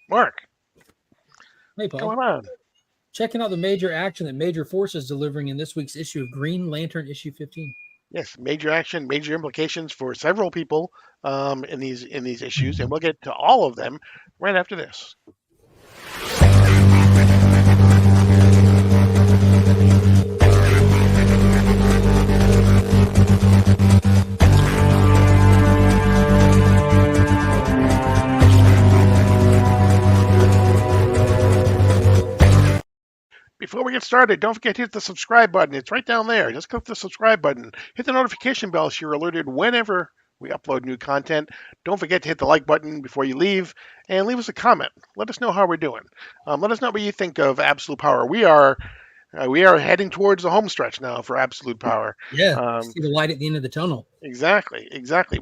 Mark, Hey, what's going Paul. on? Checking out the major action that Major Force is delivering in this week's issue of Green Lantern issue 15. Yes, major action, major implications for several people in these issues, and we'll get to all of them right after this. Before we get started, don't forget to hit the subscribe button. It's right down there. Just click the subscribe button. Hit the notification bell so you're alerted whenever we upload new content. Don't forget to hit the like button before you leave and leave us a comment. Let us know how we're doing. Let us know what you think of Absolute Power. We are heading towards the home stretch now for Absolute Power. Yeah, Um, see the light at the end of the tunnel. exactly.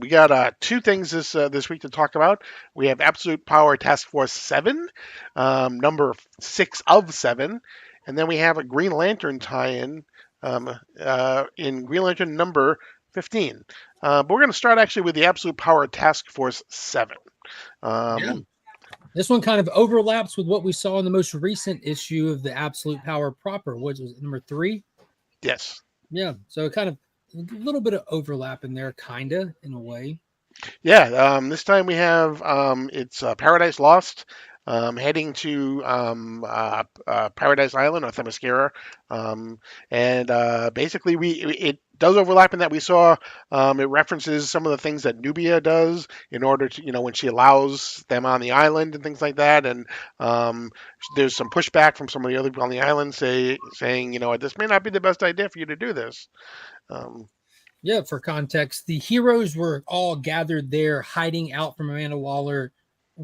We got two things this week to talk about. We have Absolute Power Task Force 7, number 6 of 7, and then we have a Green Lantern tie-in in Green Lantern number 15. But we're going to start actually with the Absolute Power Task Force 7. Yeah. Um, This one kind of overlaps with what we saw in the most recent issue of the Absolute Power proper. What was it, number 3? yes. Yeah, so kind of a little bit of overlap in there, kind of, in a way. Yeah, this time we have it's Paradise Lost, heading to Paradise Island or Themyscira, and basically it does overlap in that we saw it references some of the things that Nubia does in order to when she allows them on the island and things like that, and um, there's some pushback from some of the other people on the island saying this may not be the best idea for you to do this. Um, Yeah, for context, the heroes were all gathered there, hiding out from Amanda Waller,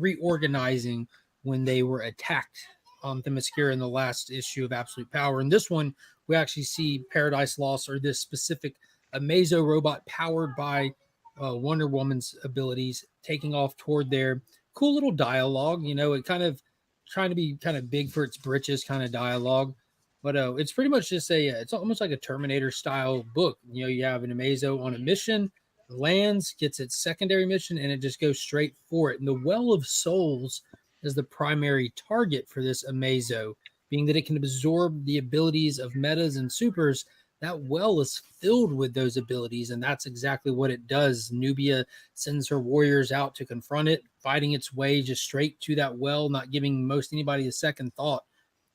reorganizing when they were attacked on Themyscira in the last issue of Absolute Power. In this one, we actually see Paradise Lost, or this specific Amazo robot powered by Wonder Woman's abilities, taking off toward their cool little dialogue. It kind of trying to be kind of big for its britches kind of dialogue. But it's pretty much just it's almost like a Terminator style book. You have an Amazo on a mission, lands, gets its secondary mission, and it just goes straight for it. And the Well of Souls is the primary target for this Amazo, being that it can absorb the abilities of metas and supers. That well is filled with those abilities, and that's exactly what it does. Nubia sends her warriors out to confront it, fighting its way just straight to that well, not giving most anybody a second thought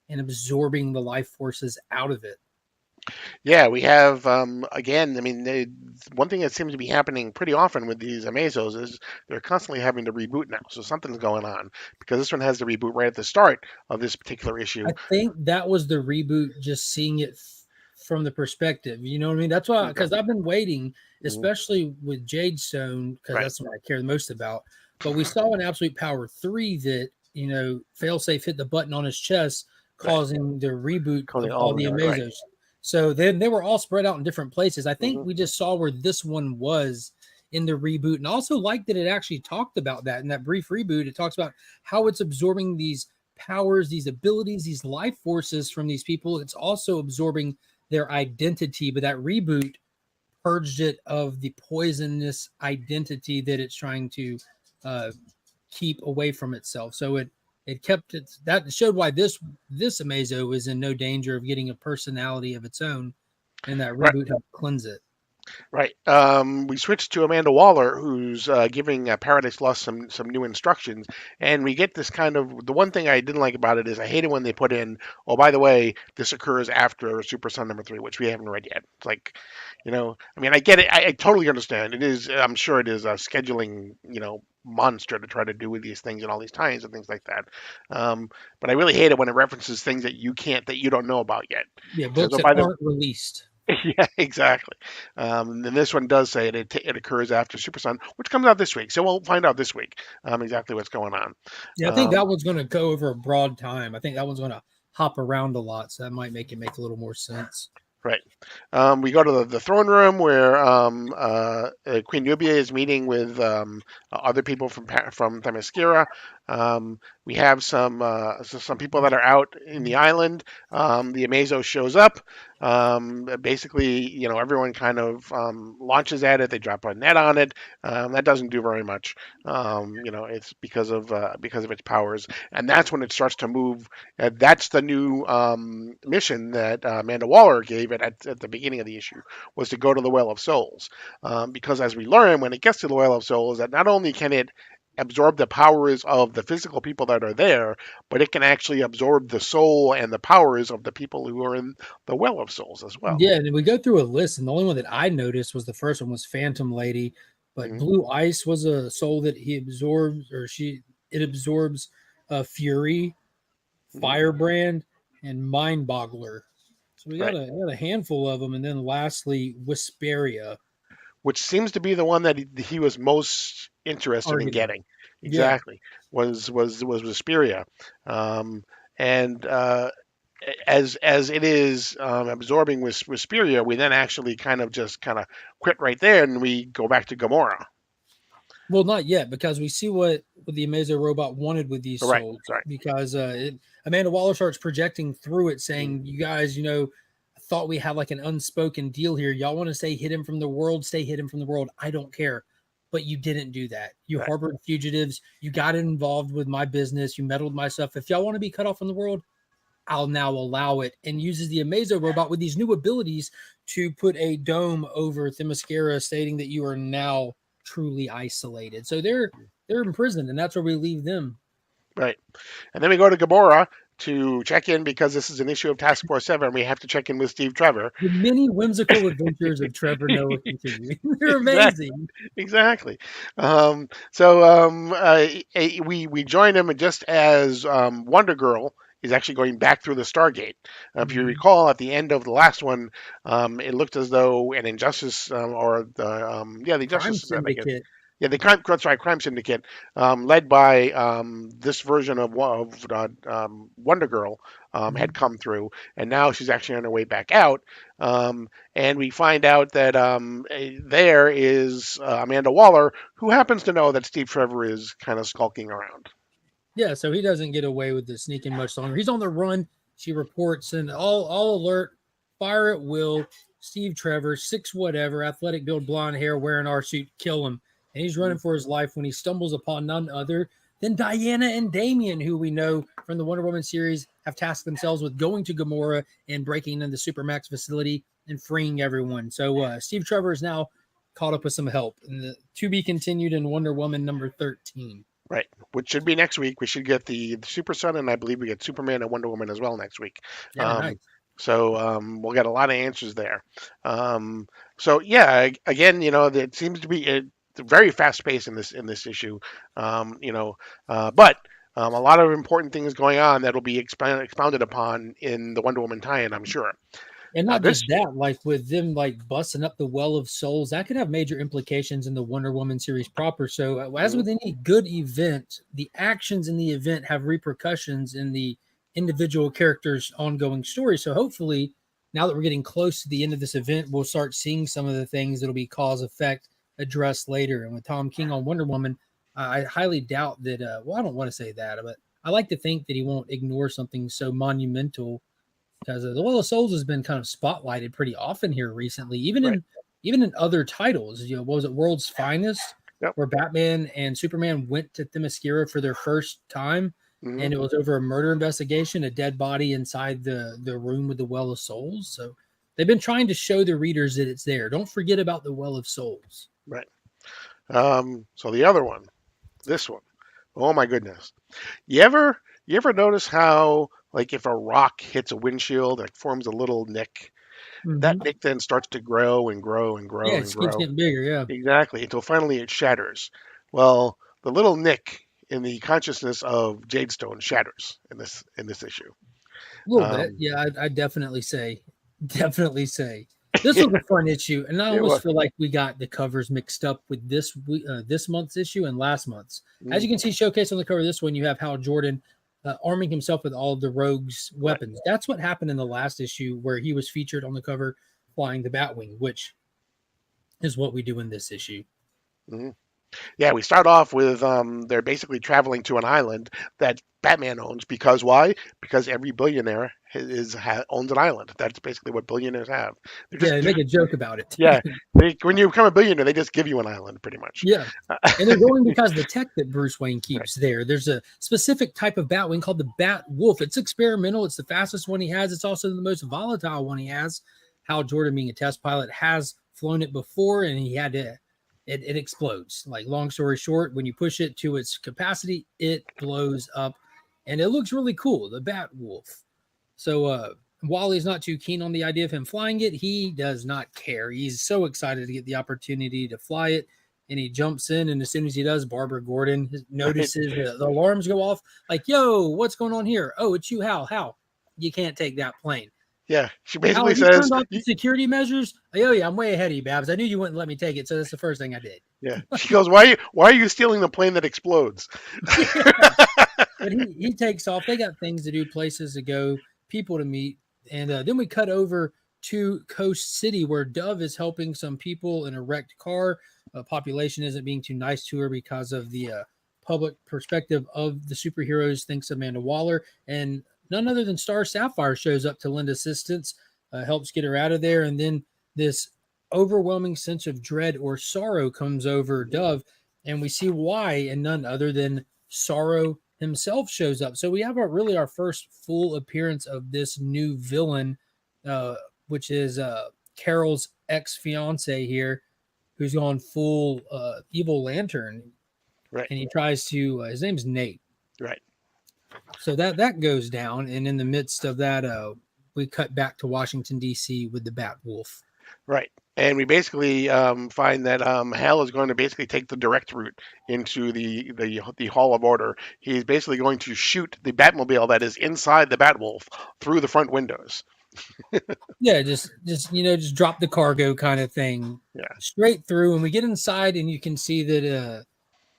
and absorbing the life forces out of it. Yeah, we have again. I mean, one thing that seems to be happening pretty often with these Amazos is they're constantly having to reboot now. So something's going on because this one has the reboot right at the start of this particular issue. I think that was the reboot, just seeing it from the perspective. You know what I mean? That's why, Okay. because I've been waiting, Mhm. especially with Jadestone, because Right. that's what I care the most about. But we saw in Absolute Power 3 that, Failsafe hit the button on his chest, Right. causing the reboot Calling of all all of them the together. Right. Amazos. So then they were all spread out in different places. I think Hmm. we just saw where this one was in the reboot, and also liked that it actually talked about that in that brief reboot. It talks about how it's absorbing these powers, these abilities, these life forces from these people. It's also absorbing their identity, but that reboot purged it of the poisonous identity that it's trying to uh, keep away from itself. So it kept it, that showed why this Amazo is in no danger of getting a personality of its own, and that Right. reboot helped cleanse it. Right. We switched to Amanda Waller, who's giving Paradise Lost some new instructions, and we get this kind of the one thing I didn't like about it is I hate it when they put in, oh, by the way, this occurs after Super Sun number 3, which we haven't read yet. It's like, I mean, I get it. I totally understand. It is. I'm sure it is a scheduling, monster to try to do with these things and all these tie-ins and things like that. But I really hate it when it references things that you don't know about yet. Yeah, It says, books oh, that by the aren't released. yeah, exactly. And this one does say it occurs after Super Sun, which comes out this week. So we'll find out this week exactly what's going on. Yeah, I think that Um, one's going to go over a broad time. I think that one's going to hop around a lot, so that might make it make a little more sense. right. We go to the throne room where Queen Nubia is meeting with other people from Themyscira. We have some people that are out in the island. The Amazo shows up. Basically, everyone kind of launches at it. They drop a net on it. That doesn't do very much. It's because of its powers, and that's when it starts to move. That's the new mission that Amanda Waller gave it at the beginning of the issue, was to go to the Well of Souls. Because as we learn, when it gets to the Well of Souls, that not only can it absorb the powers of the physical people that are there, but it can actually absorb the soul and the powers of the people who are in the Well of Souls as well. Yeah, and we go through a list, and the only one that I noticed was the first one was Phantom Lady, but Mhm. Blue Ice was a soul that he absorbs, or she it absorbs Fury, Mhm. Firebrand, and Mind Boggler. So we got Right. a handful of them, and then lastly Whisperia Which seems to be the one that he was most interested in targeting. getting. Yeah. Exactly. Was Vesperia. Um, and as it is absorbing with Vesperia, we then actually kind of quit right there, and we go back to Gamora. Well, not yet, because we see what the Amazo robot wanted with these Right. souls. Right. Because Amanda Waller starts projecting through it, Mhm. saying, "You guys, I thought we had like an unspoken deal here. Y'all want to stay hidden from the world? Stay hidden from the world. I don't care." But you didn't do that. You Right. harbored fugitives. You got involved with my business. You meddled with my stuff. If y'all want to be cut off from the world, I'll now allow it. And uses the Amazo robot with these new abilities to put a dome over Themyscira, stating that you are now truly isolated. So they're imprisoned, and that's where we leave them. Right. And then we go to Gamora to check in because this is an issue of Task Force 7. We have to check in with Steve Trevor. The many whimsical adventures of Trevor Noah continue. They're Exactly. amazing. Exactly. We join him just as Wonder Girl is actually going back through the Stargate. If you Mhm. recall, at the end of the last one, it looked as though an Injustice or the Crime Injustice, I guess, Syndicate. yeah, the crime syndicate, led by this version of Wonder Girl, had Mhm. come through, and now she's actually on her way back out. And we find out that there is Amanda Waller, who happens to know that Steve Trevor is kind of skulking around. Yeah, so he doesn't get away with the sneaking much longer. He's on the run. She reports, and all alert, fire at will. Steve Trevor, six whatever, athletic build, blonde hair, wearing our suit, kill him. And he's running for his life when he stumbles upon none other than Diana and Damian, who we know from the Wonder Woman series have tasked themselves with going to Gamora and breaking in the Supermax facility and freeing everyone. So Steve Trevor is now caught up with some help. And to be continued in Wonder Woman number 13. Right, which should be next week. We should get the Super Son, and I believe we get Superman and Wonder Woman as well next week. Yeah, Um, nice. we'll get a lot of answers there. So yeah, again, it seems to be very fast paced in this issue. But a lot of important things going on that'll be expounded upon in the Wonder Woman tie-in, I'm sure. And not This, just that, like with them like busting up the Well of Souls, that could have major implications in the Wonder Woman series proper. So, as mhm, with any good event, the actions in the event have repercussions in the individual character's ongoing story. So, hopefully, now that we're getting close to the end of this event, we'll start seeing some of the things that'll be cause effect addressed later. And with Tom King on Wonder Woman, I highly doubt that. Well, I don't want to say that, but I like to think that he won't ignore something so monumental because the Well of Souls has been kind of spotlighted pretty often here recently, right. even in other titles. What was it, World's Finest, Yep. where Batman and Superman went to Themyscira for their first time, Hmm. and it was over a murder investigation, a dead body inside the room with the Well of Souls. So they've been trying to show the readers that it's there. Don't forget about the Well of Souls. Right. So the other one, this one. Oh my goodness. You ever notice how, like, if a rock hits a windshield, it forms a little nick? That Mm-hmm. nick then starts to grow and grow and Yeah, grow it and just keeps grow. getting bigger. Yeah, Exactly, until finally it shatters. Well, the little nick in the consciousness of Jadestone shatters in this issue. a little bit. Um, Yeah, I definitely say, definitely say. This was a fun issue, and I it almost was. feel like we got the covers mixed up with this month's issue and last month's. As Mm, you can see, showcased on the cover of this one, you have Hal Jordan arming himself with all of the Rogue's right. weapons. That's what happened in the last issue, where he was featured on the cover flying the Batwing, which is what we do in this issue. Mhm. Yeah, we start off with they're basically traveling to an island that Batman owns because why? Because every billionaire owns an island. That's basically what billionaires have. They're Yeah, just they make a joke about it. yeah. When you become a billionaire, they just give you an island, pretty much. Yeah. And they're going because the tech that Bruce Wayne Right. keeps there. There's a specific type of Batwing called the Bat Wolf. It's experimental. It's the fastest one he has. It's also the most volatile one he has. Hal Jordan, being a test pilot, has flown it before, and he had to. It explodes. Like, long story short, when you push it to its capacity, it blows up, and it looks really cool. The Bat Wolf. So Wally's not too keen on the idea of him flying it. He does not care. He's so excited to get the opportunity to fly it. And he jumps in, and as soon as he does, Barbara Gordon Right. notices the alarms go off. Like, yo, what's going on here? Oh, it's you, Hal. Hal, you can't take that plane. Yeah. She Hal, basically have you says, turned off the security measures? Oh, yeah, I'm way ahead of you, Babs. I knew you wouldn't let me take it, so that's the first thing I did. yeah. She goes, why are you stealing the plane that explodes? Yeah. But he takes off. They got things to do, places to go, people to meet, and then we cut over to Coast City, where Dove is helping some people in a wrecked car. Population isn't being too nice to her because of the public perspective of the superheroes. Thinks Amanda Waller, and none other than Star Sapphire shows up to lend assistance, helps get her out of there, and then this overwhelming sense of dread or sorrow comes over Dove, and we see why, and none other than Sorrow himself shows up. So we have our first full appearance of this new villain, uh, which is Carol's ex fiance here, who's gone full evil lantern, Right. and he tries to. His name's Nate. Right. So that goes down, and in the midst of that, we cut back to Washington D.C. with the Bat Wolf. Right. And we basically find that Hal is going to basically take the direct route into the Hall of Order. He's basically going to shoot the Batmobile that is inside the Batwolf through the front windows. Yeah, just drop the cargo kind of thing Yeah. straight through, and we get inside, and you can see that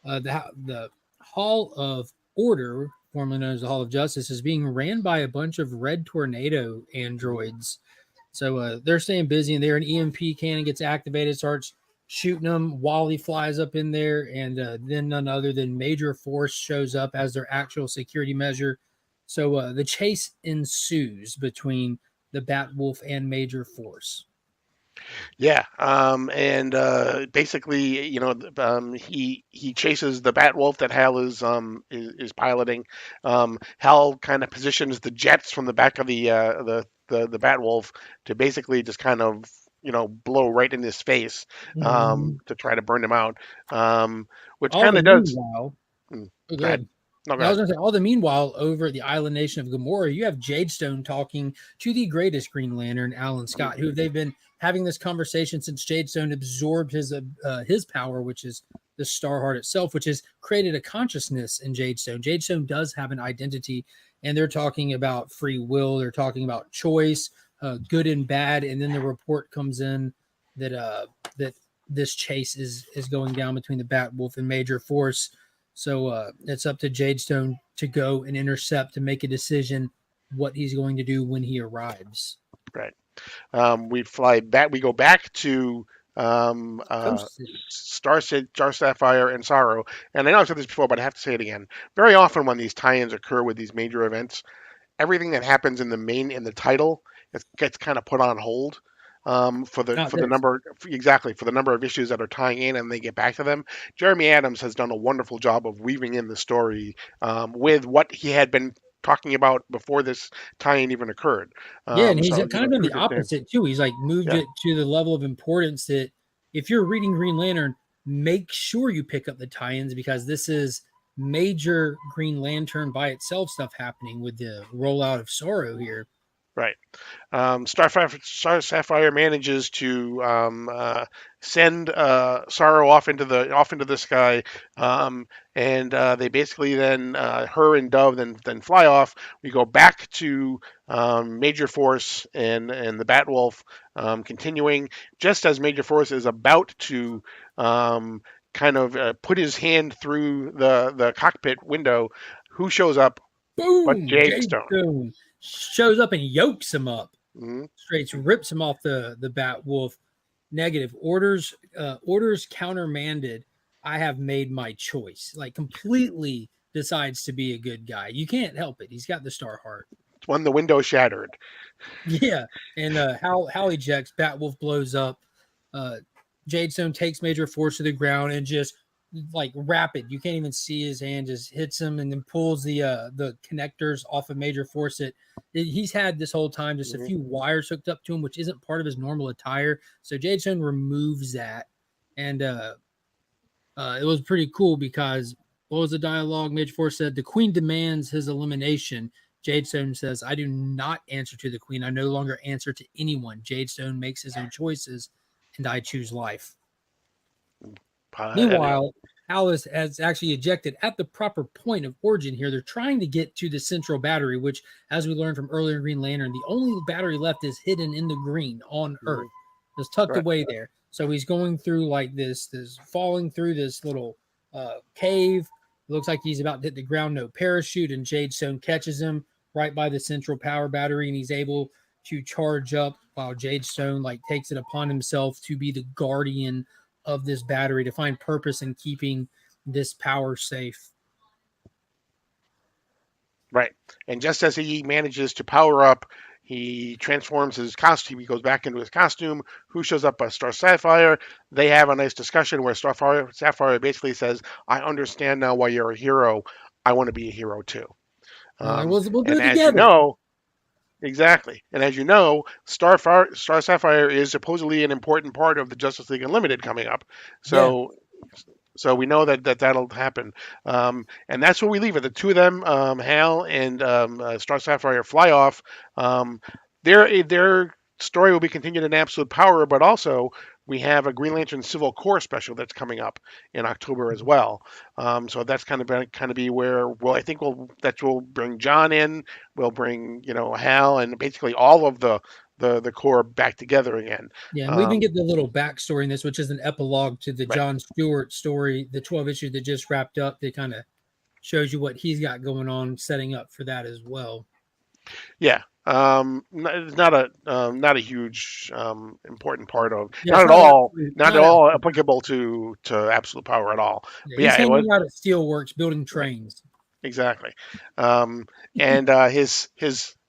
the Hall of Order, formerly known as the Hall of Justice, is being ran by a bunch of Red Tornado androids. So they're staying busy, and there an EMP cannon gets activated, starts shooting them. Wally flies up in there, and then none other than Major Force shows up as their actual security measure. So the chase ensues between the Batwolf and Major Force. Yeah, and basically, he chases the Batwolf that Hal is piloting. Hal kind of positions the jets from the back of the Batwolf to basically just kind of blow right in his face Mhm. to try to burn him out, which All kind the of does. meanwhile, Mm, oh, go ahead. good. No, go I was ahead. going to say, all the meanwhile, over at the island nation of Gamora, you have Jadestone talking to the greatest Green Lantern, Alan Mhm. Scott, who they've been having this conversation since Jadestone absorbed his power, which is the Star Heart itself, which has created a consciousness in Jadestone. Jadestone does have an identity, and they're talking about free will. They're talking about choice, good and bad, and then the report comes in that this chase is going down between the Batwolf and Major Force. So it's up to Jadestone to go and intercept to make a decision what he's going to do when he arrives. Right. We fly back. We go back to um, uh, Coast City. Star Sapphire, and Sorrow. And I know I've said this before, but I have to say it again. Very often, when these tie-ins occur with these major events, everything that happens in the title gets kind of put on hold Not for the this. number exactly for the number of issues that are tying in and they get back to them. Jeremy Adams has done a wonderful job of weaving in the story with what he had been talking about before this tie-in even occurred. Yeah, and he's So kind of done the kudos to him. opposite too. He's like moved Yeah, it to the level of importance that if you're reading Green Lantern, make sure you pick up the tie-ins because this is major Green Lantern by itself stuff happening with the rollout of Sorrow here. right. Star Sapphire manages to send Sorrow off into the sky, and they basically then her and Dove then fly off. We go back to Major Force and the Batwolf, continuing just as Major Force is about to kind of put his hand through the cockpit window. Who shows up but Boom! Jade Jade Stone? Stone shows up and yokes him up. Hmm. Straight rips him off the Bat Wolf. Negative orders countermanded. I have made my choice. Like completely decides to be a good guy. You can't help it. He's got the star heart. When the window shattered. Yeah, and Hal ejects. Batwolf blows up. Uh, Jadestone takes Major Force to the ground and just like rapid. You can't even see his hand. Just hits him and then pulls the connectors off of Major Force. He's had this whole time just a Mhm. few wires hooked up to him, which isn't part of his normal attire. So Jadestone removes that, and it was pretty cool because what was the dialogue? Major Force said, "The Queen demands his elimination." Jadestone says, "I do not answer to the Queen. I no longer answer to anyone. Jadestone makes his own choices, and I choose life." And Meanwhile, Alice has actually ejected at the proper point of origin here. They're trying to get to the central battery, which, as we learned from earlier in Green Lantern, the only battery left is hidden in the green on Earth. Mhm. It's tucked Right. away there. So he's going through like this falling through this little cave. It looks like he's about to hit the ground, no parachute, and Jadestone catches him right by the central power battery, and he's able to charge up while Jadestone like takes it upon himself to be the guardian of this battery to find purpose in keeping this power safe. Right. And just as he manages to power up, he transforms his costume. He goes back into his costume. Who shows up? Star Sapphire. They have a nice discussion where Sapphire basically says, "I understand now why you're a hero. I want to be a hero too." And like, Um, we'll do and it as you together. know, exactly. And as you know, Star Sapphire is supposedly an important part of the Justice League Unlimited coming up. Yeah. So we know that'll happen, and that's where we leave it. The two of them, Hal and Star Sapphire, fly off. Um, their story will be continued in Absolute Power, but also we have a Green Lantern Civil Core special that's coming up in October as well. So that's kind of be where I think we'll bring John in. We'll bring Hal and basically all of the core back together again. Yeah, and we even Um, get the little backstory in this, which is an epilogue to the right. John Stewart story, the 12 issue that just wrapped up. That kind of shows you what he's got going on, setting up for that as well. Yeah. It's not a huge important part of Yeah, it's not not at not all absolute. applicable to Absolute Power at all. Yeah, But he's yeah, it was hanging out at Steelworks building right, trains. exactly. And his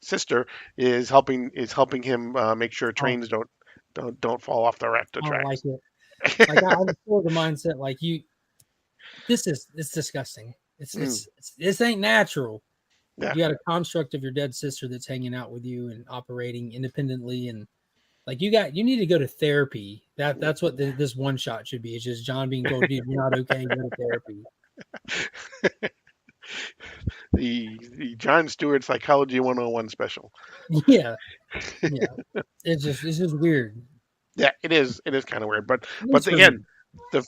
sister is helping him make sure Oh, trains don't fall off the I don't like tracks. it. Like I'm still the mindset like you. It's disgusting. Mm, This ain't natural. yeah, You got a construct of your dead sister that's hanging out with you and operating independently, and like you need to go to therapy. That's what this one shot should be. It's just John being told, dude, you're not okay. Go to therapy. the John Stewart Psychology 101 special. Yeah, yeah. It's just weird. Yeah, it is kind of weird, but At least for again, me.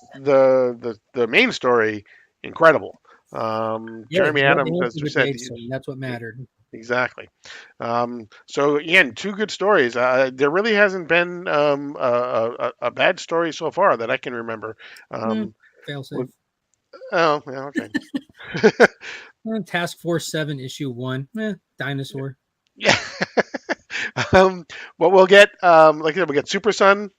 the main story incredible. Yeah, Jeremy what they Adams, went as through you with said, Jadestone, that's what mattered. exactly. So again, two good stories. There really hasn't been a bad story so far that I can remember. Hmm, Um, fail with, safe. oh, yeah, okay. Task Force 7 issue 1. Dinosaur. Yeah. What we'll get, like I said, we get Super Sun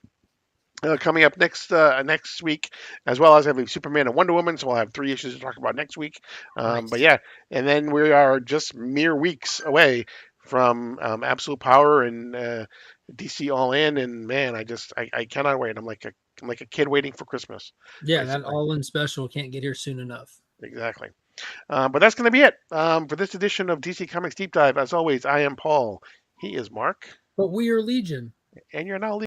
coming up next week, as well as having Superman and Wonder Woman. So we'll have 3 issues to talk about next week. But Nice. yeah, and then we are just mere weeks away from Absolute Power and DC All In. And man, I cannot wait. I'm like a kid waiting for Christmas, Yeah, that basically. all in special can't get here soon enough. Exactly. But that's going to be it for this edition of DC Comics Deep Dive. As always, I am Paul. He is Mark, But we are Legion. and you're now